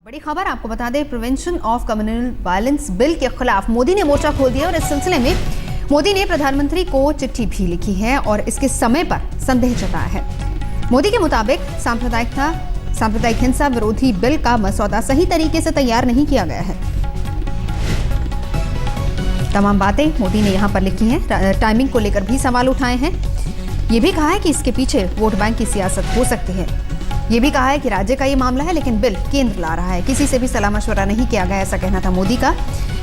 बड़ी खबर आपको बता दें, prevention of communal violence bill के खिलाफ मोदी ने मोर्चा खोल दिया और इस सिलसिले में मोदी ने प्रधानमंत्री को चिट्ठी भी लिखी है और इसके समय पर संदेह जताया है। मोदी के मुताबिक सांप्रदायिक हिंसा विरोधी बिल का मसौदा सही तरीके से तैयार नहीं किया गया है। तमाम बातें मोदी ने यहां पर लिखी हैं। टाइमिंग को लेकर भी सवाल उठाए हैं। ये भी कहा है कि इसके पीछे वोट बैंक की सियासत हो सकती है। ये भी कहा है कि राज्य का ये मामला है, लेकिन बिल केंद्र ला रहा है, किसी से भी सलाह मशवरा नहीं किया गया, ऐसा कहना था मोदी का।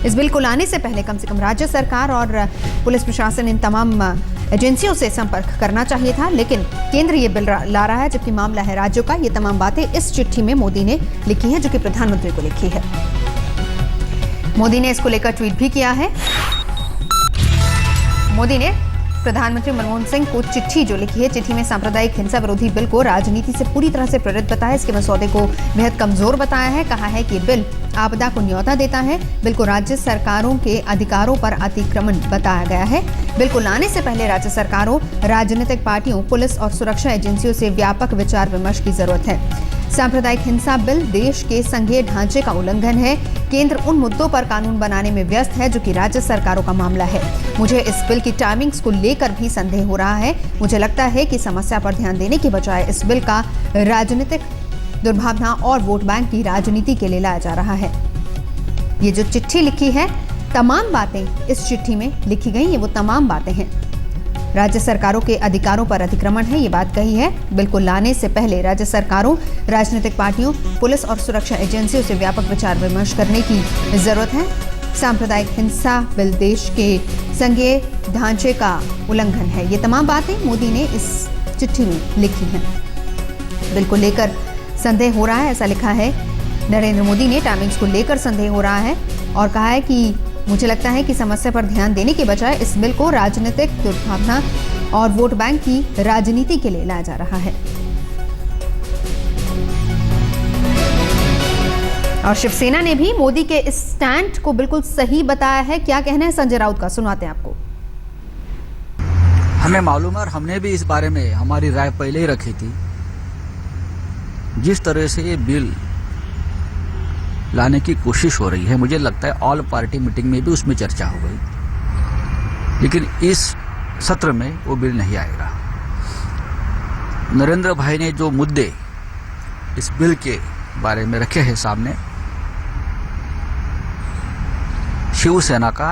इस बिल को लाने से पहले कम से कम राज्य सरकार और पुलिस प्रशासन इन तमाम एजेंसियों से संपर्क करना चाहिए था, लेकिन केंद्र ये बिल ला रहा है जबकि मामला है राज्यों का। ये तमाम बातें इस चिट्ठी में मोदी ने लिखी है, जो कि प्रधानमंत्री को लिखी है। मोदी ने इसको लेकर ट्वीट भी किया है। मोदी ने प्रधानमंत्री मनमोहन सिंह को चिट्ठी जो लिखी है, चिट्ठी में सांप्रदायिक हिंसा विरोधी बिल को राजनीति से पूरी तरह से प्रेरित बताया, इसके मसौदे को बेहद कमजोर बताया है। कहा है कि बिल आपदा को न्योता देता है। बिल को राज्य सरकारों के अधिकारों पर अतिक्रमण बताया गया है। बिल को लाने से पहले राज्य सरकारों, राजनीतिक पार्टियों, पुलिस और सुरक्षा एजेंसियों से व्यापक विचार विमर्श की जरूरत है। सांप्रदायिक हिंसा बिल देश के संघीय ढांचे का उल्लंघन है। केंद्र उन मुद्दों पर कानून बनाने में व्यस्त है जो कि राज्य सरकारों का मामला है। मुझे इस बिल की टाइमिंग्स को लेकर भी संदेह हो रहा है। मुझे लगता है कि समस्या पर ध्यान देने की बजाय इस बिल का राजनीतिक दुर्भावना और वोट बैंक की राजनीति के लिए लाया जा रहा है। ये जो चिट्ठी लिखी है, तमाम बातें इस चिट्ठी में लिखी गई, ये वो तमाम बातें हैं। राज्य सरकारों के अधिकारों पर अतिक्रमण है, ये बात कही है। बिल को लाने से पहले राज्य सरकारों, राजनीतिक पार्टियों, पुलिस और सुरक्षा एजेंसियों से व्यापक विचार विमर्श करने की जरूरत है। सांप्रदायिक हिंसा बिल देश के संघीय ढांचे का उल्लंघन है। ये तमाम बातें मोदी ने इस चिट्ठी में लिखी हैं। बिल को लेकर संदेह हो रहा है, ऐसा लिखा है। नरेंद्र मोदी ने टाइमिंग्स को लेकर संदेह हो रहा है और कहा है कि मुझे लगता है कि समस्या पर ध्यान देने के बजाय इस बिल को राजनीतिक दुर्भावना और वोट बैंक की राजनीति के लिए लाया जा रहा है। और शिवसेना ने भी मोदी के इस स्टैंड को बिल्कुल सही बताया है। क्या कहना है संजय राउत का, सुनाते हैं आपको। हमें मालूम है और हमने भी इस बारे में हमारी राय पहले ही रखी थी। जिस तरह से ये बिल लाने की कोशिश हो रही है, मुझे लगता है ऑल पार्टी मीटिंग में भी उसमें चर्चा हो गई, लेकिन इस सत्र में वो बिल नहीं आएगा। नरेंद्र भाई ने जो मुद्दे इस बिल के बारे में रखे हैं सामने, शिवसेना का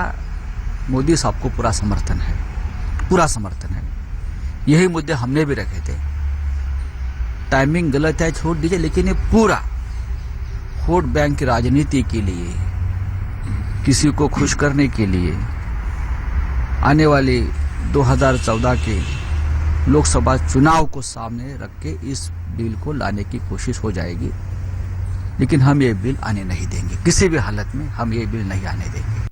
मोदी साहब को पूरा समर्थन है, पूरा समर्थन है। यही मुद्दे हमने भी रखे थे। टाइमिंग गलत है, छोड़ दीजिए, लेकिन ये पूरा वोट बैंक की राजनीति के लिए, किसी को खुश करने के लिए, आने वाले 2014 के लोकसभा चुनाव को सामने रख के इस बिल को लाने की कोशिश हो जाएगी। लेकिन हम ये बिल आने नहीं देंगे, किसी भी हालत में हम ये बिल नहीं आने देंगे।